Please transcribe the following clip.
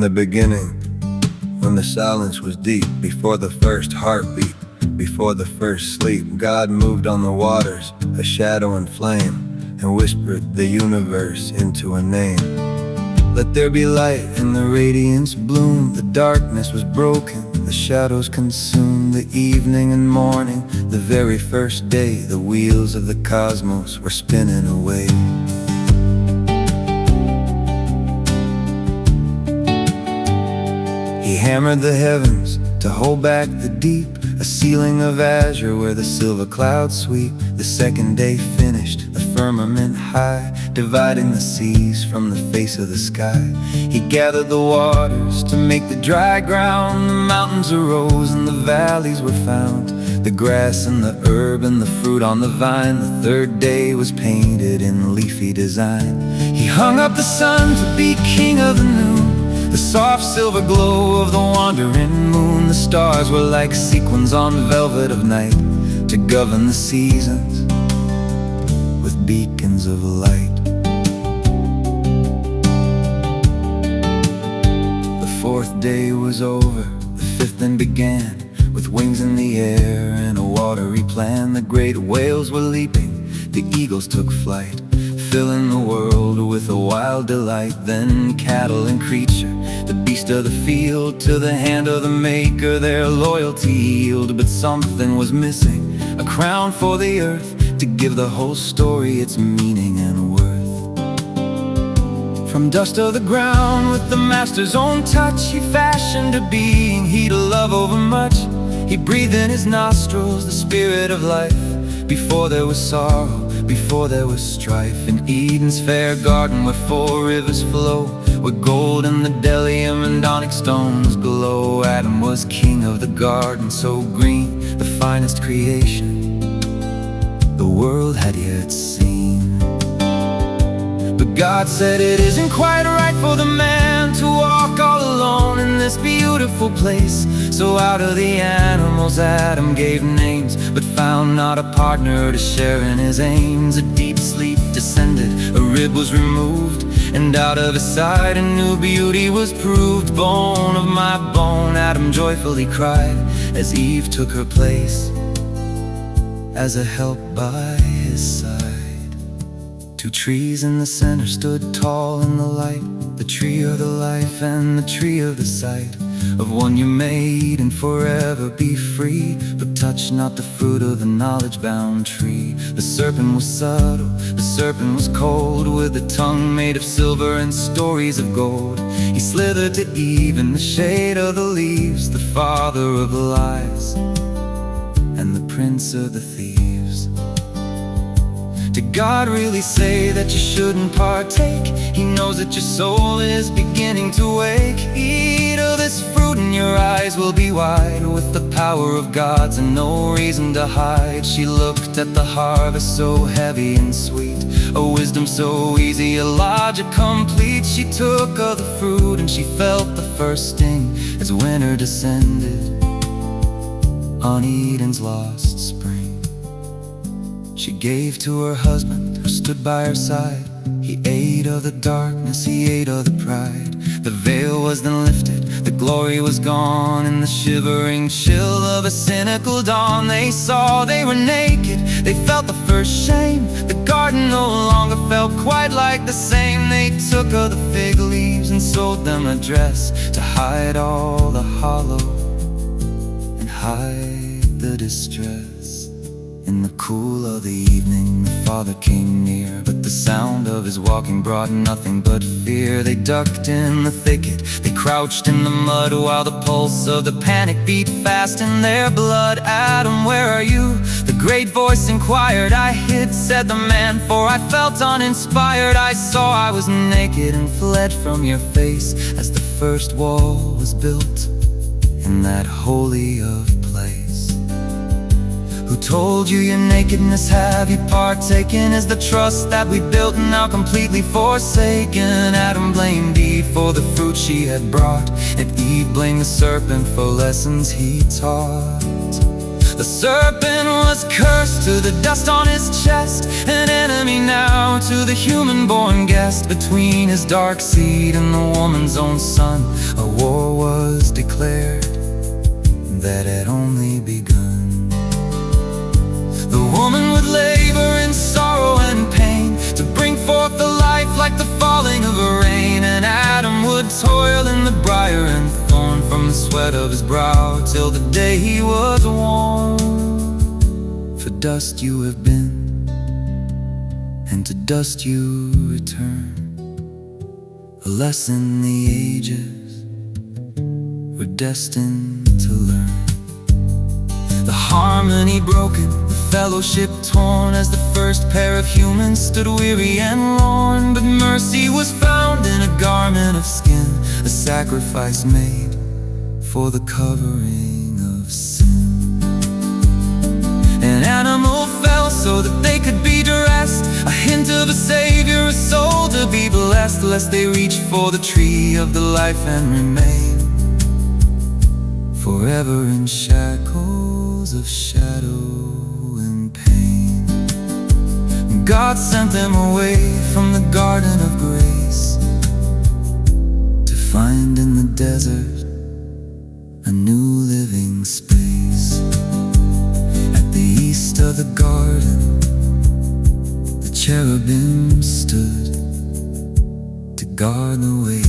the beginning, when the silence was deep, before the first heartbeat, before the first sleep, God moved on the waters, a shadow and flame, and whispered the universe into a name. Let there be light, and the radiance bloomed. The darkness was broken, the shadows consumed. The evening and morning, the very first day, the wheels of the cosmos were spinning away. He hammered the heavens to hold back the deep, a ceiling of azure where the silver clouds sweep. The second day finished, the firmament high, dividing the seas from the face of the sky. He gathered the waters to make the dry ground. The mountains arose and the valleys were found, the grass and the herb and the fruit on the vine. The third day was painted in leafy design. He hung up the sun to be king of the noon, the soft silver glow of the wandering moon. The stars were like sequins on velvet of night, to govern the seasons with beacons of light. The fourth day was over, the fifth then began, with wings in the air and a watery plan. The great whales were leaping, the eagles took flight, filling the world with a wild delight. Then cattle and creature, the beast of the field, to the hand of the maker their loyalty yield. But something was missing, a crown for the earth, to give the whole story its meaning and worth. From dust of the ground, with the master's own touch, he fashioned a being he'd love over much. He breathed in his nostrils the spirit of life, before there was sorrow, before there was strife. In Eden's fair garden where four rivers flow, where gold and the bdellium and onyx stones glow, Adam was king of the garden, so green, the finest creation the world had yet seen. But God said it isn't quite right for the man to walk all alone in this beautiful place. So out of the animals Adam gave names, but found not a partner to share in his aims. A deep sleep descended, a rib was removed, and out of his side a new beauty was proved. Bone of my bone, Adam joyfully cried, as Eve took her place as a help by his side. Two trees in the center stood tall in the light, the tree of the life and the tree of the sight. Of one you made and forever be free, but touch not the fruit of the knowledge-bound tree. The serpent was subtle, the serpent was cold, with a tongue made of silver and stories of gold. He slithered to Eve in the shade of the leaves, the father of lies and the prince of the thieves. Did God really say that you shouldn't partake? He knows that your soul is beginning to wake. Eat of this fruit and your eyes will be wide, with the power of God's and no reason to hide. She looked at the harvest so heavy and sweet, a wisdom so easy, a logic complete. She took of the fruit and she felt the first sting, as winter descended on Eden's lost spring. She gave to her husband, who stood by her side. He ate of the darkness, he ate of the pride. The veil was then lifted, the glory was gone. In the shivering chill of a cynical dawn, they saw they were naked, they felt the first shame. The garden no longer felt quite like the same. They took of the fig leaves and sewed them a dress, to hide all the hollow and hide the distress. In the cool of the evening the father came near, but the sound of his walking brought nothing but fear. They ducked in the thicket, they crouched in the mud, while the pulse of the panic beat fast in their blood. Adam, where are you? The great voice inquired. I hid, said the man, for I felt uninspired. I saw I was naked and fled from your face, as the first wall was built in that holy of place. Who told you your nakedness? Have you partaken? Is the trust that we built now completely forsaken? Adam blamed Eve for the fruit she had brought, and Eve blamed the serpent for lessons he taught. The serpent was cursed to the dust on his chest, an enemy now to the human-born guest. Between his dark seed and the woman's own son, a war was declared that had only begun. The woman would labor in sorrow and pain to bring forth the life like the falling of a rain, and Adam would toil in the briar and thorn from the sweat of his brow till the day he was warm. For dust you have been, and to dust you return, a lesson the ages were destined to learn. The harmony broken, the fellowship torn, as the first pair of humans stood weary and lorn. But mercy was found in a garment of skin, a sacrifice made for the covering of sin. An animal fell so that they could be dressed, a hint of a savior, a soul to be blessed, lest they reach for the tree of the life and remain forever in shackles of shadow and pain. God sent them away from the garden of grace to find in the desert a new living space. At the east of the garden, the cherubim stood to guard the way